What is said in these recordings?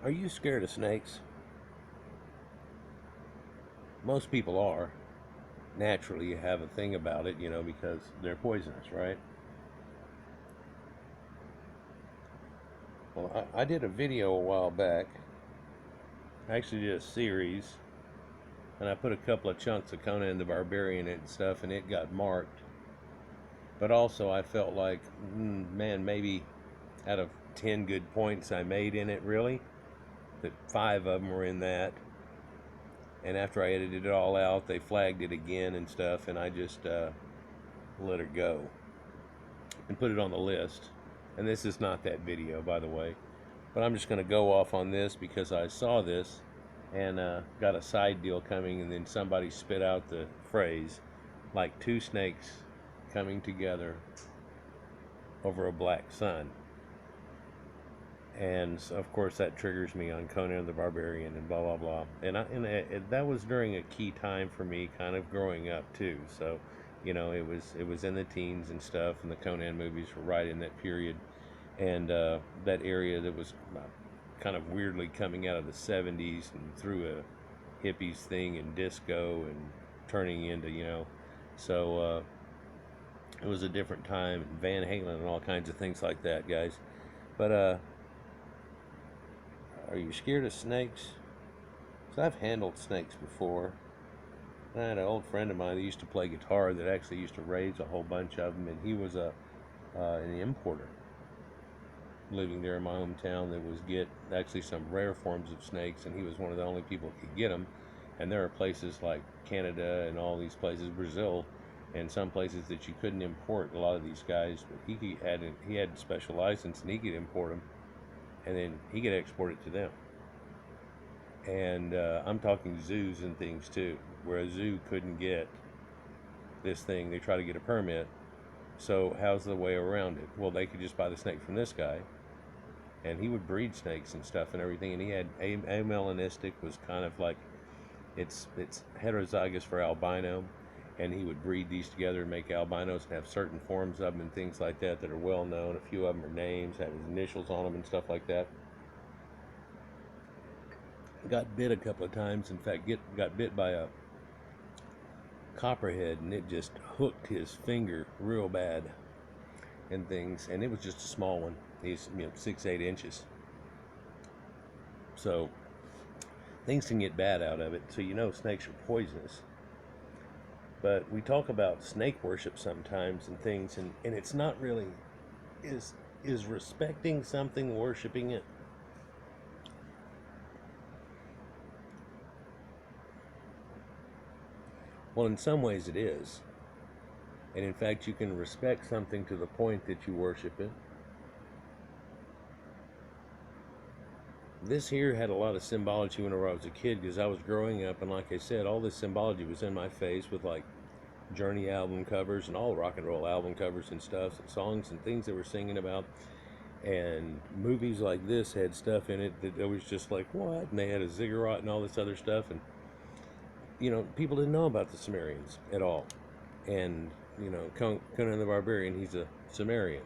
Are you scared of snakes? Most people are. Naturally, you have a thing about it, because they're poisonous, right? Well, I did a video a while back. I actually did a series, and I put a couple of chunks of Conan the Barbarian and stuff, and it got marked. But also, I felt like, man, maybe out of 10 good points I made in it, really, that 5 of them were in that. And after I edited it all out, they flagged it again and stuff, and I just let it go and put it on the list. And this is not that video, by the way, but I'm just going to go off on this because I saw this and got a side deal coming, and then somebody spit out the phrase, like two snakes coming together over a black sun. And of course that triggers me on Conan the Barbarian and blah blah blah. That was during a key time for me, kind of growing up too. So, it was in the teens and stuff, and the Conan movies were right in that period, and that area that was kind of weirdly coming out of the '70s and through a hippies thing and disco and turning into so it was a different time, and Van Halen and all kinds of things like that, guys. But are you scared of snakes? So I've handled snakes before. I had an old friend of mine that used to play guitar that actually used to raise a whole bunch of them, and he was an importer living there in my hometown that was get actually some rare forms of snakes, and he was one of the only people that could get them. And there are places like Canada and all these places, Brazil, and some places that you couldn't import a lot of these guys, but he had special license and he could import them, and then he could export it to them. And I'm talking zoos and things too, where a zoo couldn't get this thing. They try to get a permit. So how's the way around it? Well, they could just buy the snake from this guy, and he would breed snakes and stuff and everything. And he had amelanistic, was kind of like it's heterozygous for albino, and he would breed these together and make albinos and have certain forms of them and things like that that are well known. A few of them are names, have his initials on them and stuff like that. Got bit a couple of times. In fact, got bit by a copperhead, and it just hooked his finger real bad and things. And it was just a small one. He's 6-8 inches. So things can get bad out of it. So snakes are poisonous. But we talk about snake worship sometimes and things, and it's not really is respecting something worshiping it. Well, in some ways it is. And in fact, you can respect something to the point that you worship it. This here had a lot of symbology whenever I was a kid, because I was growing up, and like I said, all this symbology was in my face with like Journey album covers and all rock and roll album covers and stuff, and songs and things they were singing about. And movies like this had stuff in it that was just like, what? And they had a ziggurat and all this other stuff. And people didn't know about the Sumerians at all. And Conan the Barbarian, he's a Sumerian,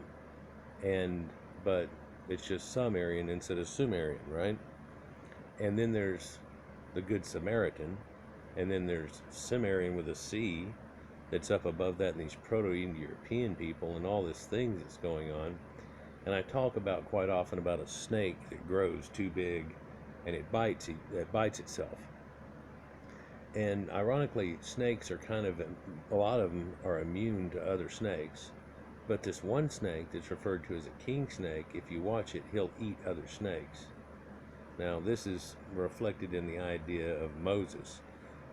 but it's just Sumerian instead of Sumerian, right? And then there's the Good Samaritan, and then there's Sumerian with a C that's up above that, and these Proto-Indo-European people and all this thing that's going on. And I talk about quite often about a snake that grows too big and it bites itself. And ironically, snakes are a lot of them are immune to other snakes. But this one snake that's referred to as a king snake, if you watch it, he'll eat other snakes. Now, this is reflected in the idea of Moses.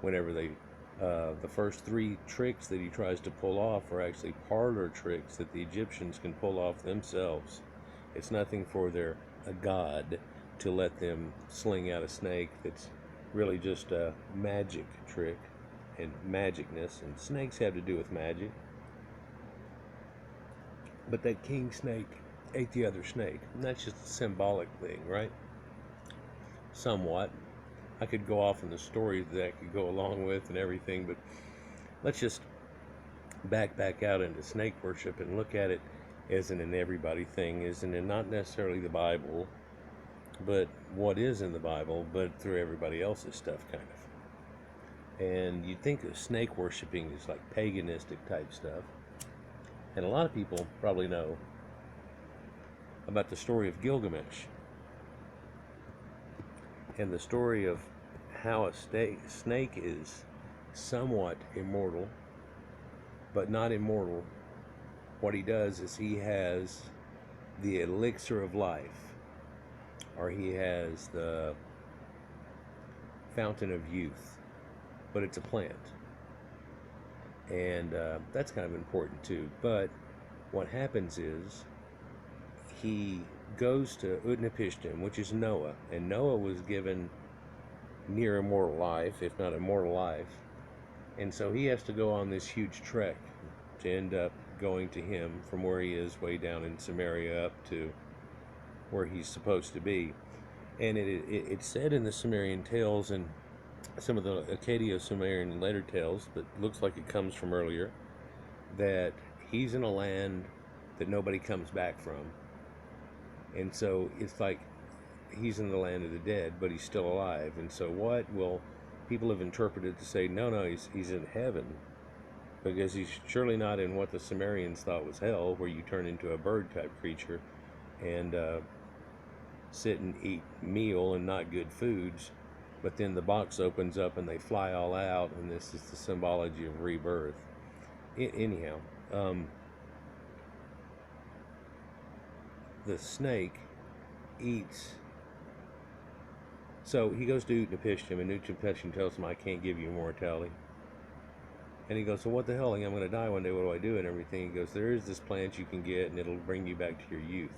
Whenever the first 3 tricks that he tries to pull off are actually parlor tricks that the Egyptians can pull off themselves. It's nothing for a god to let them sling out a snake that's really just a magic trick and magicness, and snakes have to do with magic. But that king snake ate the other snake, and that's just a symbolic thing, right? Somewhat. I could go off in the story that could go along with and everything, but let's just back out into snake worship and look at it as an everybody thing, as in not necessarily the Bible, but what is in the Bible, but through everybody else's stuff, kind of. And you'd think of snake worshiping is like paganistic type stuff. And a lot of people probably know about the story of Gilgamesh and the story of how a snake is somewhat immortal, but not immortal. What he does is he has the elixir of life, or he has the fountain of youth, but it's a plant. And that's kind of important too. But what happens is he goes to Utnapishtim, which is Noah, and Noah was given near immortal life, if not immortal life, and so he has to go on this huge trek to end up going to him from where he is way down in Samaria up to where he's supposed to be. And it's said in the Sumerian tales and some of the Accadio-Sumerian later tales, that looks like it comes from earlier, that he's in a land that nobody comes back from. And so it's like he's in the land of the dead, but he's still alive. And so what will people have interpreted to say, no, he's in heaven, because he's surely not in what the Sumerians thought was hell, where you turn into a bird type creature and sit and eat meal and not good foods. But then the box opens up and they fly all out, and this is the symbology of rebirth. Anyhow, the snake eats. So he goes to Utnapishtim, and Utnapishtim tells him, I can't give you immortality. And he goes, so what the hell? I'm going to die one day. What do I do? And everything. He goes, there is this plant you can get, and it'll bring you back to your youth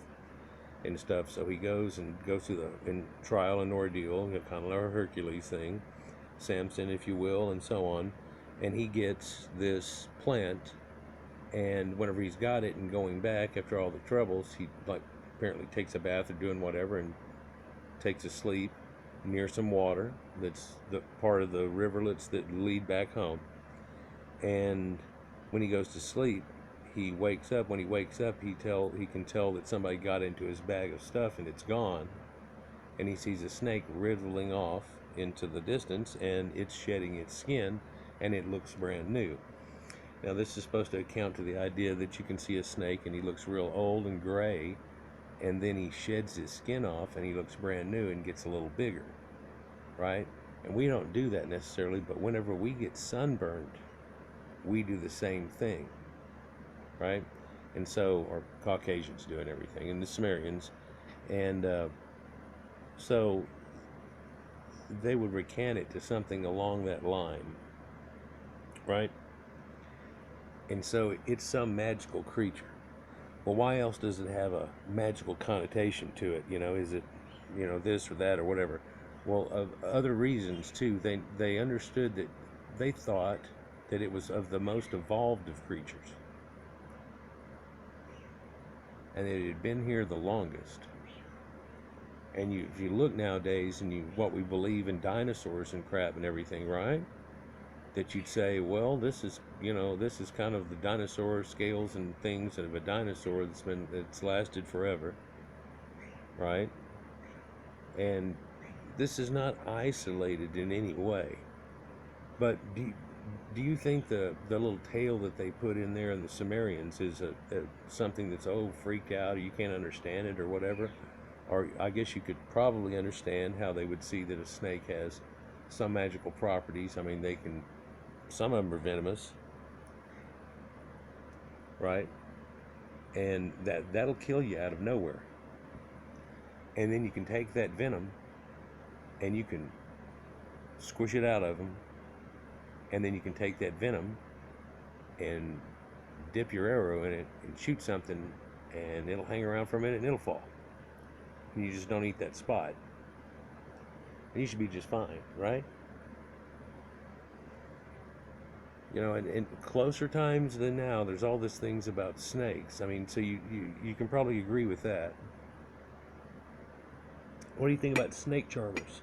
and stuff. So he goes through the trial and ordeal, kind of like a Hercules thing, Samson, if you will, and so on. And he gets this plant, and whenever he's got it and going back after all the troubles, he like apparently takes a bath or doing whatever and takes a sleep near some water that's the part of the riverlets that lead back home. And when he goes to sleep, he wakes up. When he wakes up, he can tell that somebody got into his bag of stuff and it's gone. And he sees a snake wriggling off into the distance, and it's shedding its skin, and it looks brand new. Now, this is supposed to account to the idea that you can see a snake and he looks real old and gray, and then he sheds his skin off and he looks brand new and gets a little bigger, right? And we don't do that necessarily, but whenever we get sunburned, we do the same thing, right? And so, or Caucasians do it and everything, and the Sumerians. And so they would recant it to something along that line, right? And so it's some magical creature. Well, why else does it have a magical connotation to it? Is it, this or that or whatever? Well, of other reasons too. They understood that they thought that it was of the most evolved of creatures, and it had been here the longest. And if you look nowadays and what we believe in dinosaurs and crap and everything, right? That you'd say, well, this is kind of the dinosaur scales and things of a dinosaur that's lasted forever, right? And this is not isolated in any way. But do you think the little tale that they put in there in the Sumerians is something that's freaked out, or you can't understand it or whatever? Or I guess you could probably understand how they would see that a snake has some magical properties. I mean, some of them are venomous, right? And that'll kill you out of nowhere. And then you can take that venom and you can squish it out of them, and then you can take that venom and dip your arrow in it and shoot something, and it'll hang around for a minute and it'll fall. And you just don't eat that spot. And you should be just fine, right? In closer times than now, there's all these things about snakes. I mean, so you can probably agree with that. What do you think about snake charmers?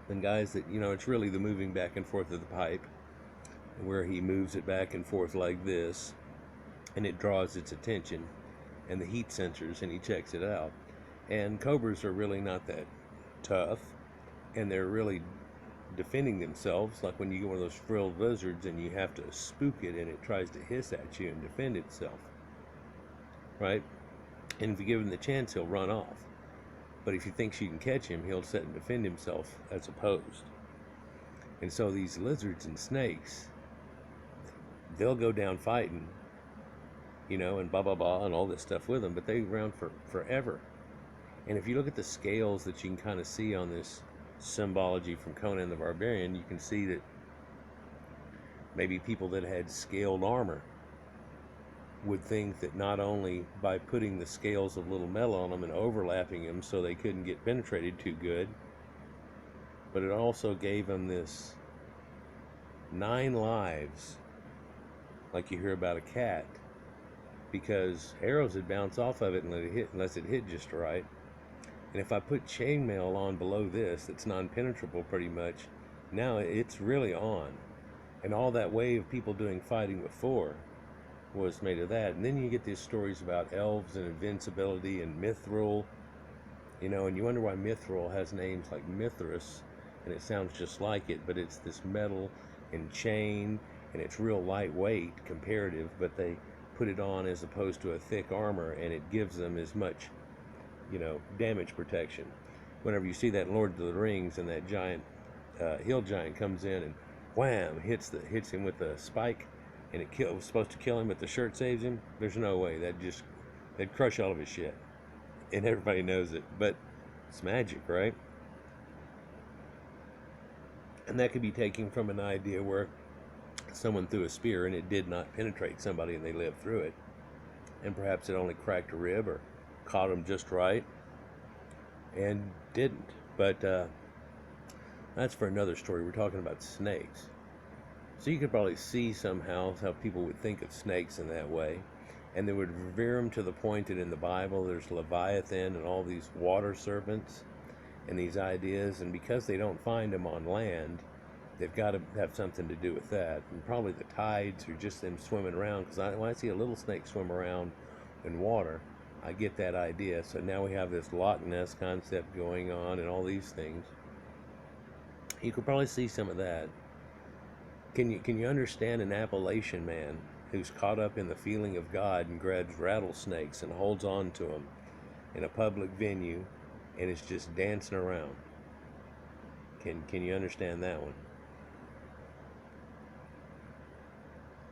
And guys that, it's really the moving back and forth of the pipe, where he moves it back and forth like this, and it draws its attention, and the heat sensors, and he checks it out. And cobras are really not that tough, and they're really defending themselves. Like when you get one of those frilled lizards and you have to spook it and it tries to hiss at you and defend itself, right? And if you give him the chance, he'll run off. But if he thinks you can catch him, he'll sit and defend himself as opposed. And so these lizards and snakes, they'll go down fighting, and blah blah blah and all this stuff with them, but they around for forever. And if you look at the scales that you can kind of see on this symbology from Conan the Barbarian, you can see that maybe people that had scaled armor would think that not only by putting the scales of little metal on them and overlapping them so they couldn't get penetrated too good, but it also gave them this 9 lives, like you hear about a cat, because arrows would bounce off of it and let it hit, unless it hit just right. And if I put chainmail on below this, that's non-penetrable pretty much, now it's really on. And all that way of people doing fighting before was made of that. And then you get these stories about elves and invincibility and mithril, and you wonder why mithril has names like Mithras, and it sounds just like it, but it's this metal and chain, and it's real lightweight comparative, but they put it on as opposed to a thick armor, and it gives them as much, damage protection. Whenever you see that in Lord of the Rings and that giant hill giant comes in and wham, hits him with a spike, and it was supposed to kill him, but the shirt saves him, there's no way. That'd crush all of his shit. And everybody knows it, but it's magic, right? And that could be taken from an idea where someone threw a spear and it did not penetrate somebody and they lived through it. And perhaps it only cracked a rib or caught them just right and didn't. But that's for another story. We're talking about snakes. So you could probably see somehow how people would think of snakes in that way. And they would revere them to the point that in the Bible there's Leviathan and all these water serpents and these ideas. And because they don't find them on land, they've got to have something to do with that. And probably the tides or just them swimming around. Because when I see a little snake swim around in water, I get that idea. So now we have this Loch Ness concept going on and all these things. You could probably see some of that. Can you understand an Appalachian man who's caught up in the feeling of God and grabs rattlesnakes and holds on to them in a public venue and is just dancing around? Can you understand that one?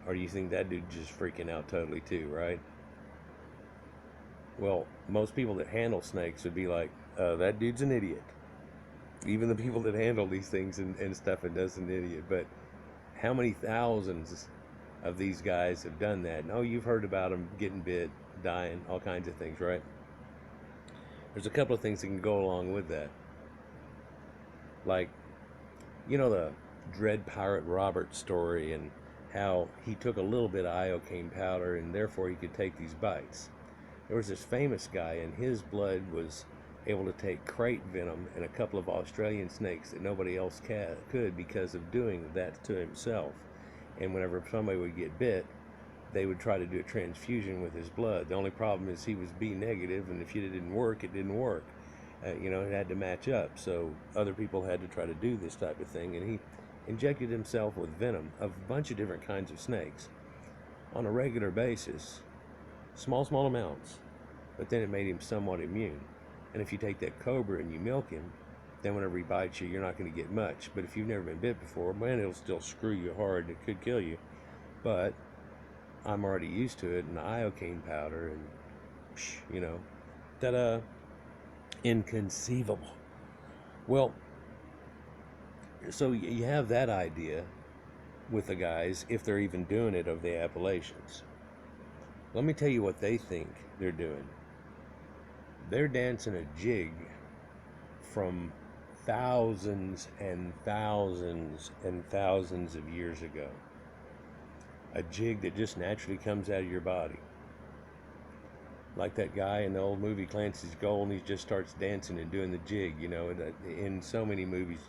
Or do you think that dude's just freaking out totally too, right? Well, most people that handle snakes would be like, that dude's an idiot. Even the people that handle these things and stuff, and does an idiot. But how many thousands of these guys have done that? And, you've heard about them getting bit, dying, all kinds of things, right? There's a couple of things that can go along with that. Like, the Dread Pirate Robert story and how he took a little bit of iocane powder and therefore he could take these bites. There was this famous guy and his blood was able to take crate venom and a couple of Australian snakes that nobody else could because of doing that to himself. And whenever somebody would get bit, they would try to do a transfusion with his blood. The only problem is he was B negative, and if it didn't work, it didn't work. It had to match up. So other people had to try to do this type of thing, and he injected himself with venom of a bunch of different kinds of snakes on a regular basis, small amounts, but then it made him somewhat immune. And if you take that cobra and you milk him, then whenever he bites you, you're not going to get much. But if you've never been bit before, man, it'll still screw you hard and it could kill you. But I'm already used to it, and iocane powder and, ta-da, inconceivable. Well, so you have that idea with the guys, if they're even doing it, of the Appalachians. Let me tell you what they think they're doing. They're dancing a jig from thousands and thousands and thousands of years ago. A jig that just naturally comes out of your body. Like that guy in the old movie Clancy's Gold, and he just starts dancing and doing the jig, in so many movies.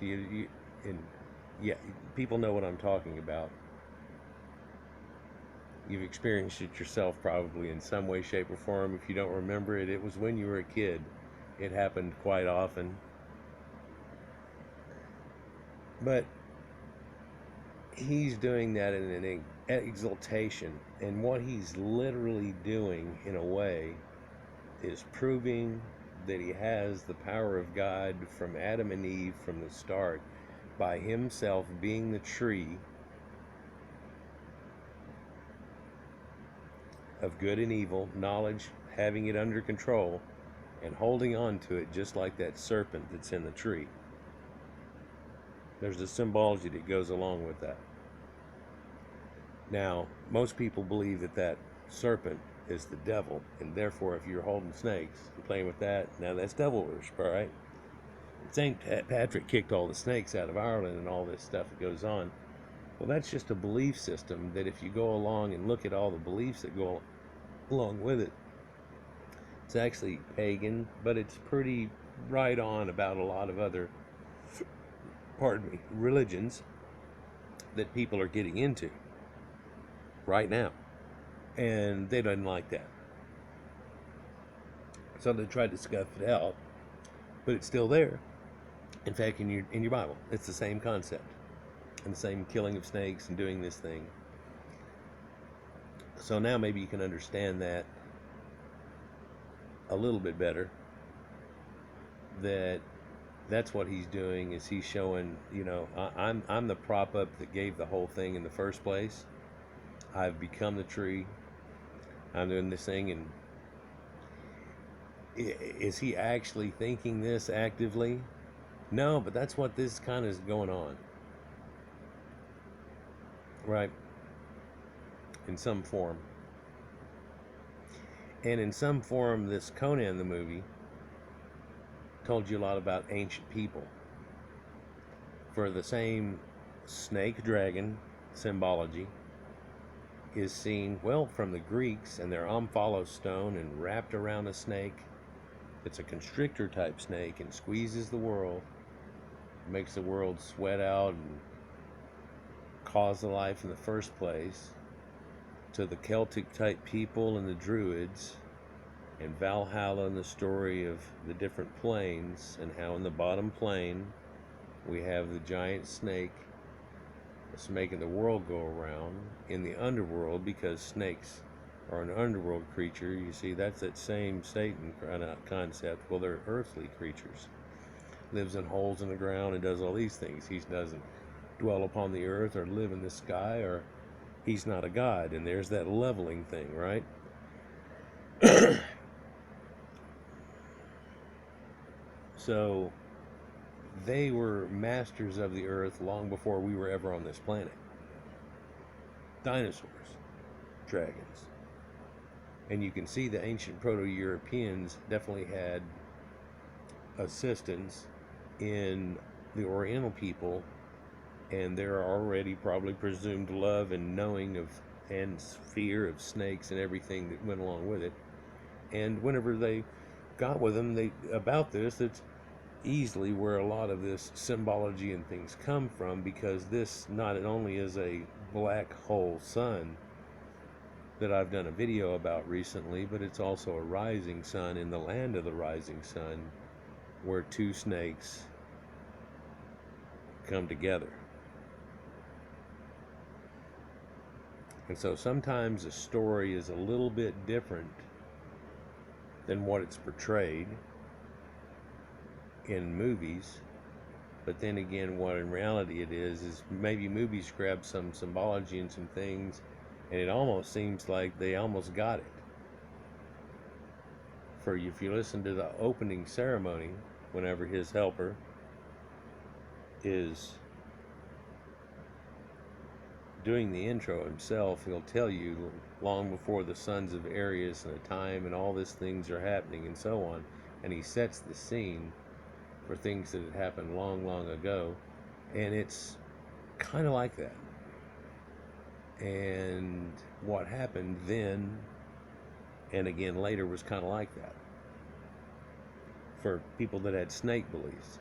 People know what I'm talking about. You've experienced it yourself probably in some way, shape, or form. If you don't remember it, it was when you were a kid. It happened quite often. But he's doing that in an exaltation. And what he's literally doing, in a way, is proving that he has the power of God from Adam and Eve from the start by himself being the tree of good and evil, knowledge, having it under control, and holding on to it just like that serpent that's in the tree. There's a symbology that goes along with that. Now, most people believe that that serpent is the devil, and therefore if you're holding snakes and playing with that, now that's devil worship, all right? St. Patrick kicked all the snakes out of Ireland and all this stuff that goes on. Well, that's just a belief system that if you go along and look at all the beliefs that go along with it, it's actually pagan, but it's pretty right on about a lot of other, religions that people are getting into right now. And they don't like that. So they tried to scuff it out, but it's still there. In fact, in your Bible, it's the same concept and the same killing of snakes and doing this thing. So now maybe you can understand that a little bit better. That's what he's doing, is he's showing, I'm the prop up that gave the whole thing in the first place. I've become the tree. I'm doing this thing, and is he actually thinking this actively? No, but that's what this kind of is going on. Right? In some form. And in some form, this Conan the movie told you a lot about ancient people. For the same snake dragon symbology is seen, well, from the Greeks and their omphalos stone, and wrapped around a snake. It's a constrictor type snake and squeezes the world, makes the world sweat out and cause the life in the first place. To the Celtic type people and the Druids, and Valhalla, and the story of the different planes, and how in the bottom plane we have the giant snake that's making the world go around in the underworld, because snakes are an underworld creature. You see, that's that same Satan concept. Well, they're earthly creatures. Lives in holes in the ground and does all these things. He doesn't dwell upon the earth or live in the sky, or he's not a god. And there's that leveling thing, right? So they were masters of the earth long before we were ever on this planet. Dinosaurs, dragons. And you can see the ancient Proto-Europeans definitely had assistance in the Oriental people, and they're already probably presumed love and knowing of and fear of snakes and everything that went along with it. And whenever they got with them about this, it's easily where a lot of this symbology and things come from, because this not only is a black hole sun that I've done a video about recently, but it's also a rising sun in the land of the rising sun, where two snakes come together. And so sometimes a story is a little bit different than what it's portrayed in movies. But then again, what in reality it is maybe movies grab some symbology and some things, and it almost seems like they almost got it. For if you listen to the opening ceremony, whenever his helper is doing the intro himself, he'll tell you long before the sons of Arius and the time and all these things are happening and so on, and he sets the scene for things that had happened long, long ago, and it's kind of like that. And what happened then and again later was kind of like that for people that had snake beliefs.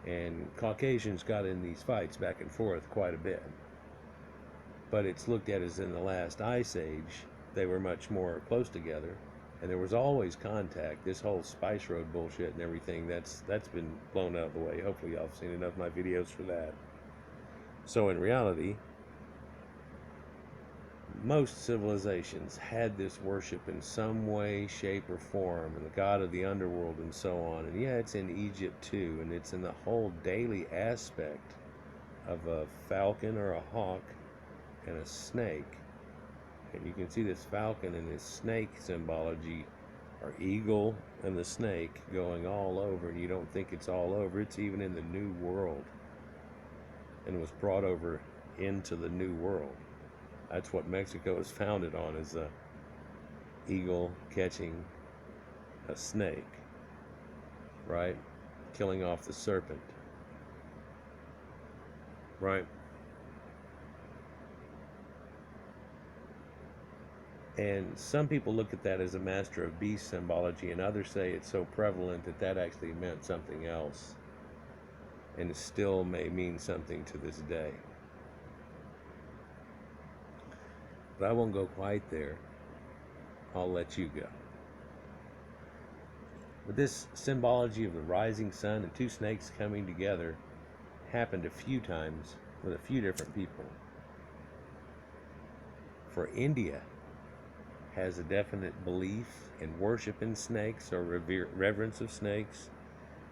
And Caucasians got in these fights back and forth quite a bit, but it's looked at as in the last ice age they were much more close together, And there was always contact. This whole Spice Road bullshit and everything, that's been blown out of the way. Hopefully y'all have seen enough of my videos for that. So in reality, most civilizations had this worship in some way, shape, or form, and the god of the underworld and so on. And yeah, it's in Egypt too, and it's in the whole daily aspect of a falcon or a hawk and a snake. And you can see this falcon and this snake symbology, or eagle and the snake, going all over, and you don't think it's all over. It's even in the New World, and was brought over into the New World. That's what Mexico is founded on, is a eagle catching a snake, right? Killing off the serpent, right? And some people look at that as a master of beast symbology, and others say it's so prevalent that that actually meant something else, and it still may mean something to this day. But I won't go quite there. I'll let you go. But this symbology of the rising sun and two snakes coming together happened a few times with a few different people. For India has a definite belief in worship in snakes, or reverence of snakes,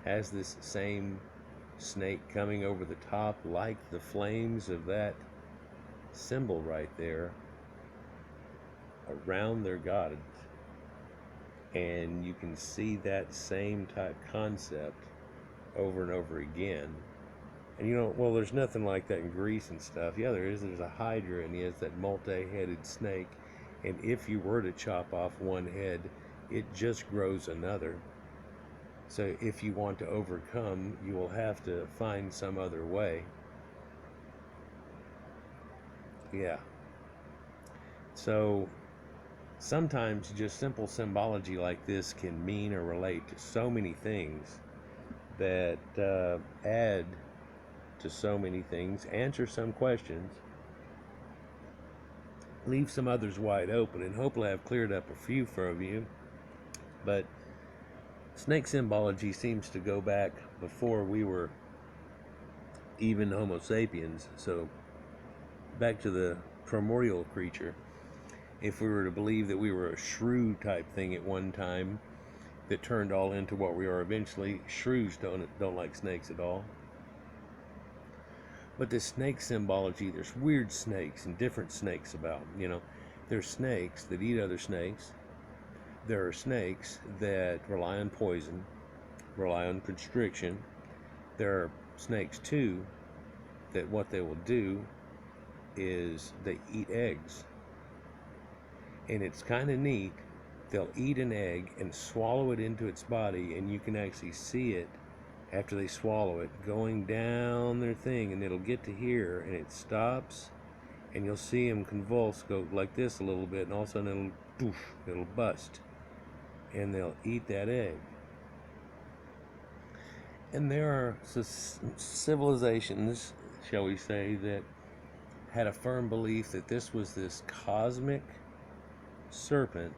has this same snake coming over the top like the flames of that symbol right there around their god. And you can see that same type concept over and over again. And you know, well, there's nothing like that in Greece and stuff. Yeah, there is. There's a hydra, and he has that multi-headed snake. And if you were to chop off one head, it just grows another. So if you want to overcome, you will have to find some other way. Yeah. So sometimes just simple symbology like this can mean or relate to so many things that add to so many things, answer some questions, leave some others wide open, and hopefully I've cleared up a few for you. But snake symbology seems to go back before we were even Homo sapiens, so back to the primordial creature. If we were to believe that we were a shrew type thing at one time that turned all into what we are eventually, shrews don't like snakes at all. But this snake symbology, there's weird snakes and different snakes about. You know, there's snakes that eat other snakes. There are snakes that rely on poison, rely on constriction. There are snakes too that what they will do is they eat eggs. And it's kind of neat. They'll eat an egg and swallow it into its body, and you can actually see it after they swallow it going down their thing, and it'll get to here and it stops, and you'll see them convulse, go like this a little bit, and all of a sudden it'll bust, and they'll eat that egg. And there are civilizations, shall we say, that had a firm belief that this was this cosmic serpent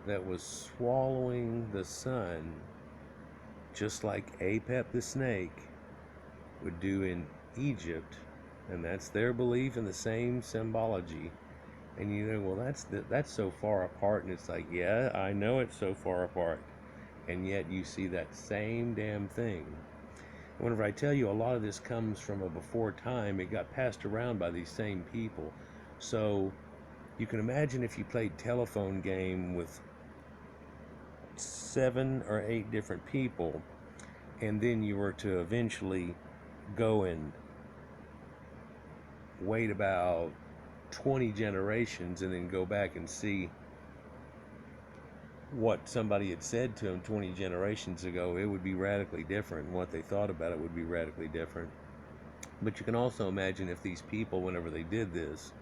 that was swallowing the sun, just like Apep the snake would do in Egypt. And that's their belief in the same symbology. And you know, well, that's so far apart. And it's like, yeah, I know it's so far apart, and yet you see that same damn thing. Whenever I tell you a lot of this comes from a before time, it got passed around by these same people. So you can imagine if you played telephone game with 7 or 8 different people, and then you were to eventually go and wait about 20 generations and then go back and see what somebody had said to them 20 generations ago, it would be radically different. What they thought about it would be radically different. But you can also imagine if these people, whenever they did this,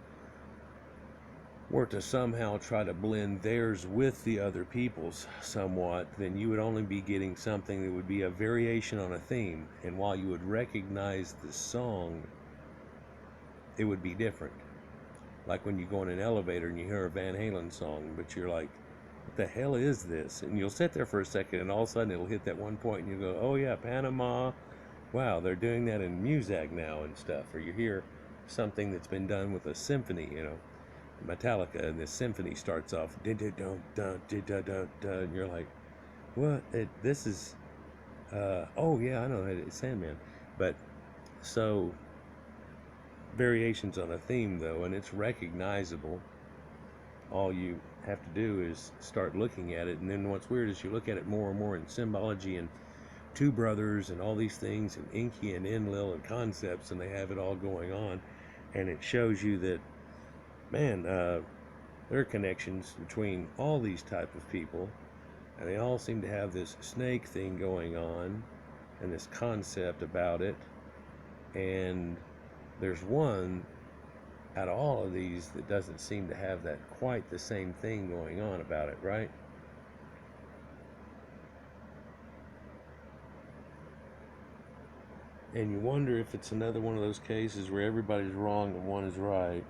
were to somehow try to blend theirs with the other people's somewhat, then you would only be getting something that would be a variation on a theme. And while you would recognize the song, it would be different. Like when you go in an elevator and you hear a Van Halen song, but you're like, what the hell is this? And you'll sit there for a second, and all of a sudden it'll hit that one point, and you go, oh yeah, Panama. Wow, they're doing that in Muzak now and stuff. Or you hear something that's been done with a symphony, Metallica, and this symphony starts off, and you're like, what? This is, oh yeah, I know that it's Sandman. But so variations on a theme though, and it's recognizable. All you have to do is start looking at it, and then what's weird is you look at it more and more in symbology and two brothers and all these things and Enki and Enlil and concepts, and they have it all going on, and it shows you that, man, there are connections between all these type of people, and they all seem to have this snake thing going on and this concept about it. And there's one out of all of these that doesn't seem to have that quite the same thing going on about it, right? And you wonder if it's another one of those cases where everybody's wrong and one is right,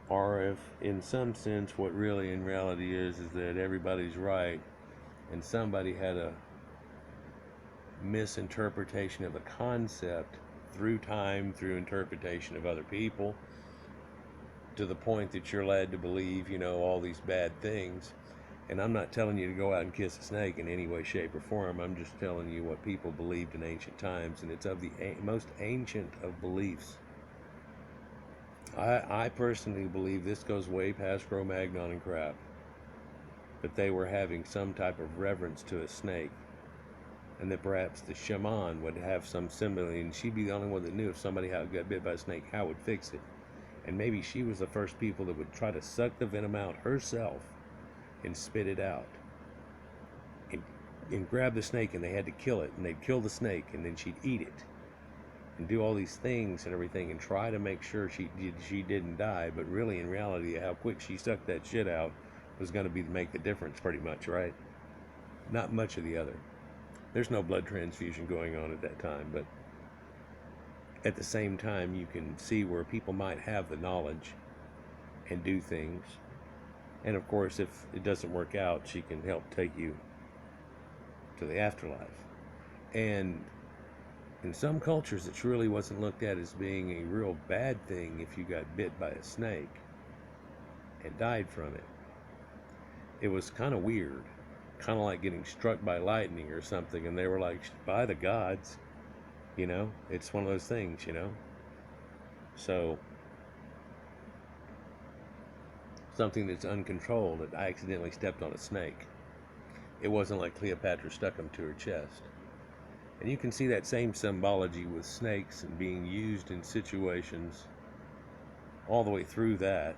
or if in some sense what really in reality is that everybody's right and somebody had a misinterpretation of a concept through time, through interpretation of other people, to the point that you're led to believe, all these bad things. And I'm not telling you to go out and kiss a snake in any way, shape, or form. I'm just telling you what people believed in ancient times, and it's of the most ancient of beliefs. I personally believe this goes way past Cro-Magnon and crap. But they were having some type of reverence to a snake, and that perhaps the shaman would have some simile, and she'd be the only one that knew if somebody got bit by a snake, how it would fix it. And maybe she was the first people that would try to suck the venom out herself and spit it out. And grab the snake, and they had to kill it, and they'd kill the snake, and then she'd eat it. And do all these things and everything and try to make sure she didn't die, but really in reality how quick she sucked that shit out was going to be to make the difference pretty much, right? Not much of the other. There's no blood transfusion going on at that time, but at the same time you can see where people might have the knowledge and do things. And of course, if it doesn't work out, she can help take you to the afterlife. And in some cultures, it really wasn't looked at as being a real bad thing if you got bit by a snake and died from it. It was kind of weird, kind of like getting struck by lightning or something, and they were like, by the gods, it's one of those things, So, something that's uncontrolled, that I accidentally stepped on a snake. It wasn't like Cleopatra stuck them to her chest. And you can see that same symbology with snakes and being used in situations all the way through that.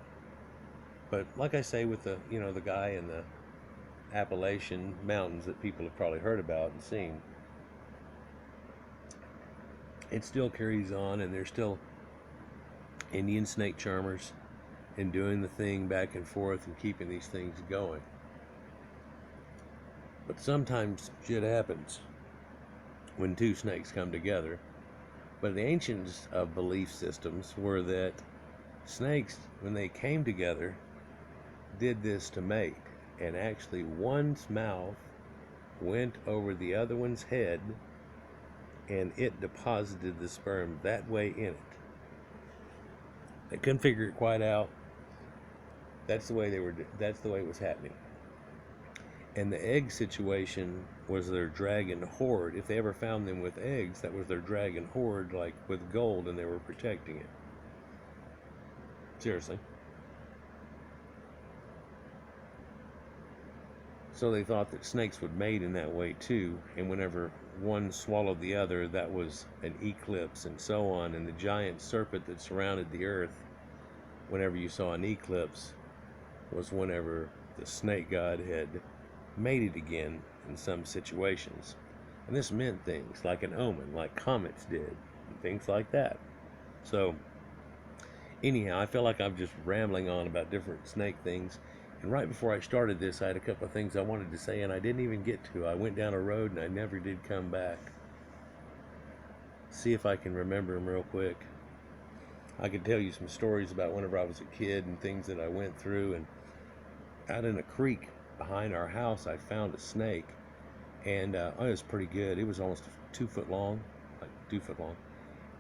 But like I say, with the guy in the Appalachian Mountains that people have probably heard about and seen, it still carries on, and there's still Indian snake charmers and doing the thing back and forth and keeping these things going. But sometimes shit happens when two snakes come together. But the ancients of belief systems were that snakes, when they came together, did this to mate, and actually one's mouth went over the other one's head, and it deposited the sperm that way in it. They couldn't figure it quite out. That's the way it was happening. And the egg situation was their dragon hoard. If they ever found them with eggs, that was their dragon hoard, like with gold, and they were protecting it. Seriously. So they thought that snakes would mate in that way too, and whenever one swallowed the other, that was an eclipse, and so on. And the giant serpent that surrounded the earth, whenever you saw an eclipse, was whenever the snake god had mated again in some situations. And this meant things like an omen, like comets did, and things like that. So anyhow, I feel like I'm just rambling on about different snake things. And right before I started this, I had a couple of things I wanted to say, and I didn't even get to. I went down a road and I never did come back. See if I can remember them real quick. I could tell you some stories about whenever I was a kid and things that I went through, and out in a creek behind our house, I found a snake, and it was pretty good. It was almost 2 foot long, like 2 foot long,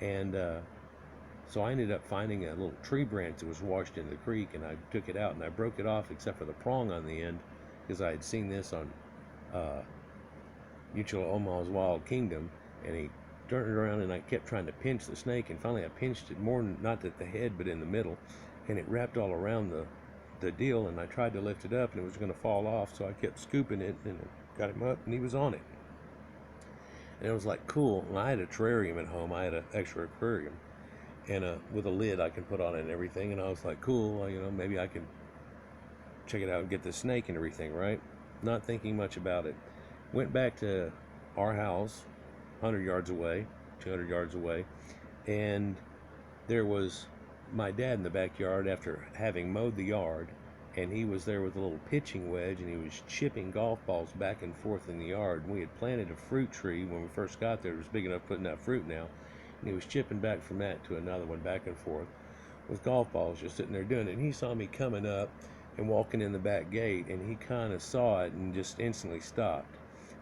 and so I ended up finding a little tree branch that was washed in the creek, and I took it out and I broke it off except for the prong on the end, because I had seen this on uh, Mutual Omaha's Wild Kingdom, and he turned it around, and I kept trying to pinch the snake, and finally I pinched it more, not at the head, but in the middle, and it wrapped all around the deal, and I tried to lift it up, and it was going to fall off, so I kept scooping it, and got him up, and he was on it. And it was like cool. And I had a terrarium at home. I had an extra aquarium, and with a lid I can put on it and everything. And I was like, cool, well, maybe I can check it out and get the snake and everything, right? Not thinking much about it. Went back to our house, 100 yards away, 200 yards away, and there was my dad in the backyard after having mowed the yard, and he was there with a little pitching wedge, and he was chipping golf balls back and forth in the yard. And we had planted a fruit tree when we first got there. It was big enough putting out fruit now, and he was chipping back from that to another one back and forth with golf balls, just sitting there doing it. And he saw me coming up and walking in the back gate, and he kind of saw it and just instantly stopped.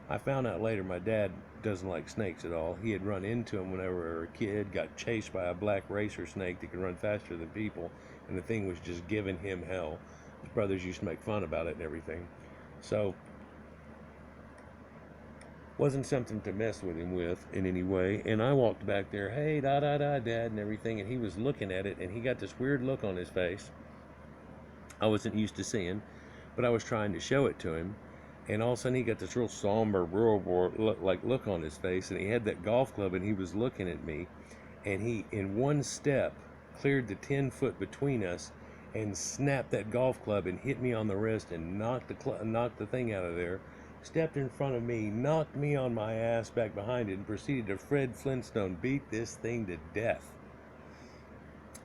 I found out later my dad doesn't like snakes at all. He had run into them whenever we were a kid, got chased by a black racer snake that could run faster than people, and the thing was just giving him hell. His brothers used to make fun about it and everything. So, wasn't something to mess with him with in any way. And I walked back there, hey, da da da, Dad, and everything, and he was looking at it, and he got this weird look on his face I wasn't used to seeing, but I was trying to show it to him. And all of a sudden he got this real somber, real look on his face, and he had that golf club, and he was looking at me, and he, in one step, cleared the 10 foot between us, and snapped that golf club and hit me on the wrist and knocked the thing out of there. Stepped in front of me, knocked me on my ass back behind it, and proceeded to Fred Flintstone beat this thing to death.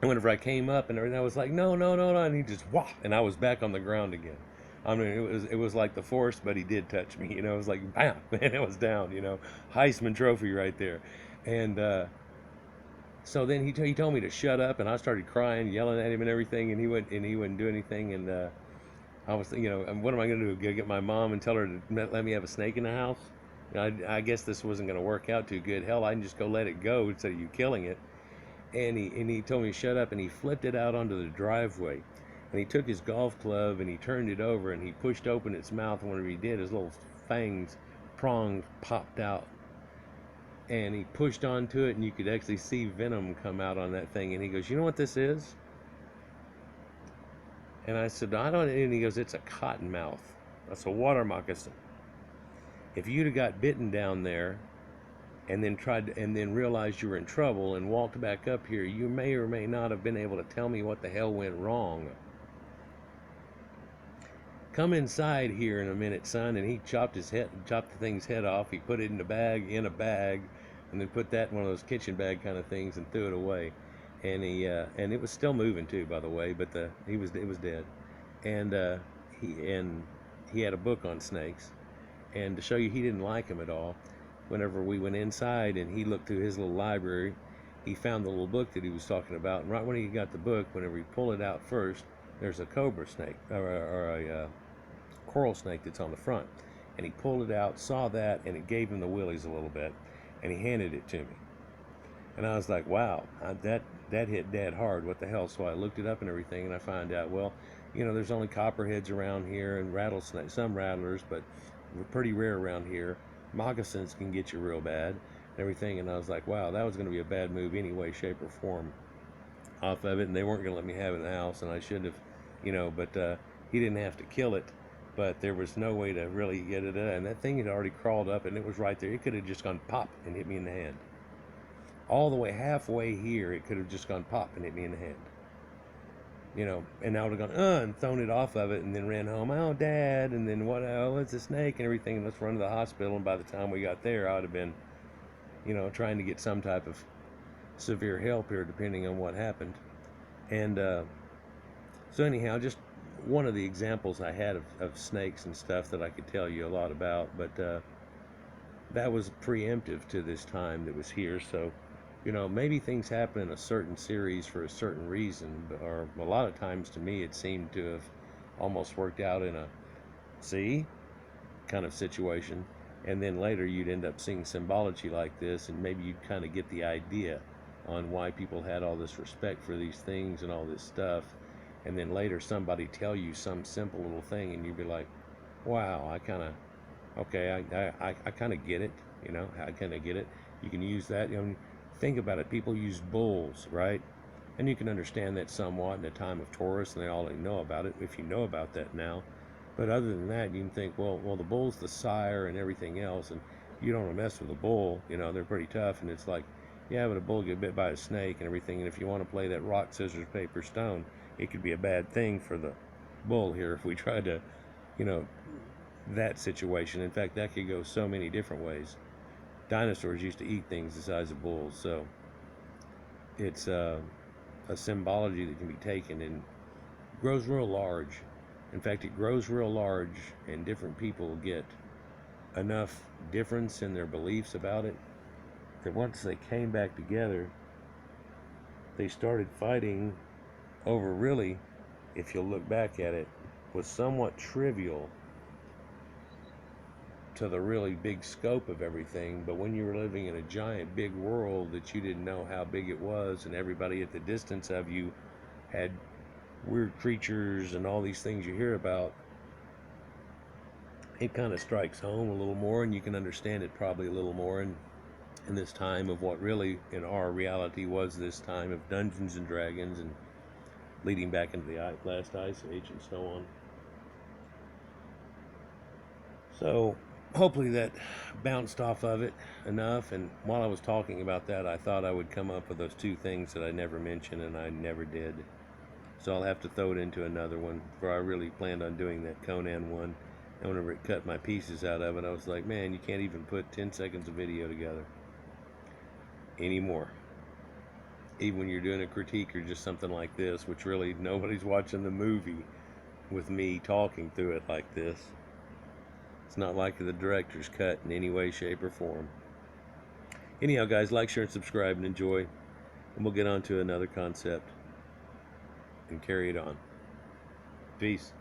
And whenever I came up and everything, I was like, no, no, no, no, and he just whop, and I was back on the ground again. I mean, it was like the Force, but he did touch me. It was like bam, and it was down. Heisman Trophy right there. And so then he told me to shut up, and I started crying, yelling at him and everything, and he wouldn't do anything. And I was thinking, what am I going to do? Go get my mom and tell her to let me have a snake in the house? I guess this wasn't going to work out too good. Hell, I can just go let it go instead of you killing it. And he told me to shut up, and he flipped it out onto the driveway. And he took his golf club and he turned it over and he pushed open its mouth, and whenever he did, his little prongs popped out. And he pushed onto it, and you could actually see venom come out on that thing. And he goes, you know what this is? And I said, I don't. And he goes, it's a cottonmouth. That's a water moccasin. If you'd have got bitten down there and then realized you were in trouble and walked back up here, you may or may not have been able to tell me what the hell went wrong. Come inside here in a minute, son. And he chopped the thing's head off. He put it in a bag, and then put that in one of those kitchen bag kind of things and threw it away. And and it was still moving too, by the way, but it was dead. And he had a book on snakes, and to show you he didn't like them at all, whenever we went inside and he looked through his little library, he found the little book that he was talking about. And right when he got the book, whenever he pulled it out first, there's a cobra snake or a coral snake that's on the front, and he pulled it out, saw that, and it gave him the willies a little bit, and he handed it to me. And I was like, wow, that hit Dad hard. What the hell? So I looked it up and everything, and I found out, well, there's only copperheads around here and rattlesnakes, some rattlers, but we're pretty rare around here. Moccasins can get you real bad and everything. And I was like, wow, that was going to be a bad move any way, shape, or form off of it. And they weren't going to let me have it in the house, and I should have, but he didn't have to kill it. But there was no way to really get it in. And that thing had already crawled up, and it was right there. It could have just gone pop and hit me in the hand. All the way halfway here, it could have just gone pop and hit me in the hand. And I would have gone, and thrown it off of it, and then ran home, oh, Dad, and then what, oh, it's a snake and everything, and let's run to the hospital. And by the time we got there, I would have been, trying to get some type of severe help here, depending on what happened. And so anyhow, just one of the examples I had of snakes and stuff that I could tell you a lot about, but that was preemptive to this time that was here. So, maybe things happen in a certain series for a certain reason, or a lot of times to me it seemed to have almost worked out in a see kind of situation. And then later you'd end up seeing symbology like this, and maybe you'd kind of get the idea on why people had all this respect for these things and all this stuff. And then later somebody tell you some simple little thing, and you'd be like, wow, I kind of, okay, I kind of get it, you know, I kind of get it. You can use that, you know, think about it. People use bulls, right? And you can understand that somewhat in the time of Taurus, and they all know about it if you know about that now. But other than that, you can think, well, the bull's the sire and everything else, and you don't want to mess with a bull. You know, they're pretty tough, and it's like, yeah, but a bull get bit by a snake and everything, and if you want to play that rock, scissors, paper, stone, it could be a bad thing for the bull here if we tried to, you know, that situation. In fact, that could go so many different ways. Dinosaurs used to eat things the size of bulls, so it's a symbology that can be taken and grows real large. In fact, it grows real large, and different people get enough difference in their beliefs about it that once they came back together, they started fighting over, really, if you'll look back at it, was somewhat trivial to the really big scope of everything. But when you were living in a giant big world that you didn't know how big it was, and everybody at the distance of you had weird creatures and all these things you hear about, it kind of strikes home a little more, and you can understand it probably a little more in this time of what really in our reality was this time of Dungeons and Dragons and leading back into the last ice age and so on. So hopefully that bounced off of it enough, and while I was talking about that, I thought I would come up with those two things that I never mentioned, and I never did. So I'll have to throw it into another one, for I really planned on doing that Conan one. And whenever it cut my pieces out of it, I was like, man, you can't even put 10 seconds of video together anymore. Even when you're doing a critique or just something like this, which really nobody's watching the movie with me talking through it like this. It's not like the director's cut in any way, shape, or form. Anyhow, guys, like, share, and subscribe, and enjoy. And we'll get on to another concept and carry it on. Peace.